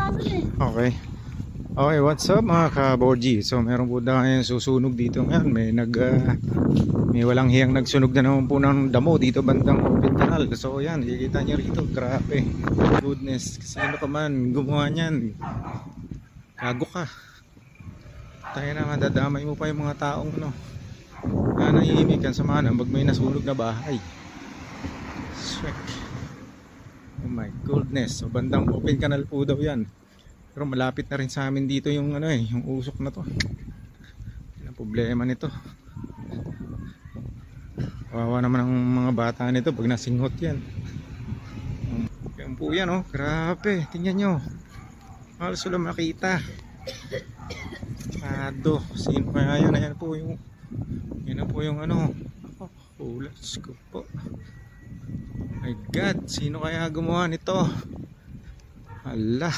Okay. Okay, what's up mga ka-Borgie? So meron po tayong susunog dito ngayon. May walang hiyang nagsunog na naman po ng damo dito bandang Open Canal. So yan, nakikita nyo rito, grabe. Goodness, sino ka man gumawa niyan? Gago ka. Tayo na, madadamay mo pa yung mga taong nanahimik yan sa mana pag may nasunog na bahay. Swek. Oh my goodness. So bandang Open Canal po daw yan. Pero malapit na rin sa amin dito yung yung usok na to. Yan ang problema nito. Kawawa naman ang mga bata nito pag nasinghot yan. Yan po yan, grabe, tingnan nyo. Halos wala makita. Ado, sino kaya yan? Ayan po yung oh, let's go po. My God, sino kaya gumawa nito? Hala.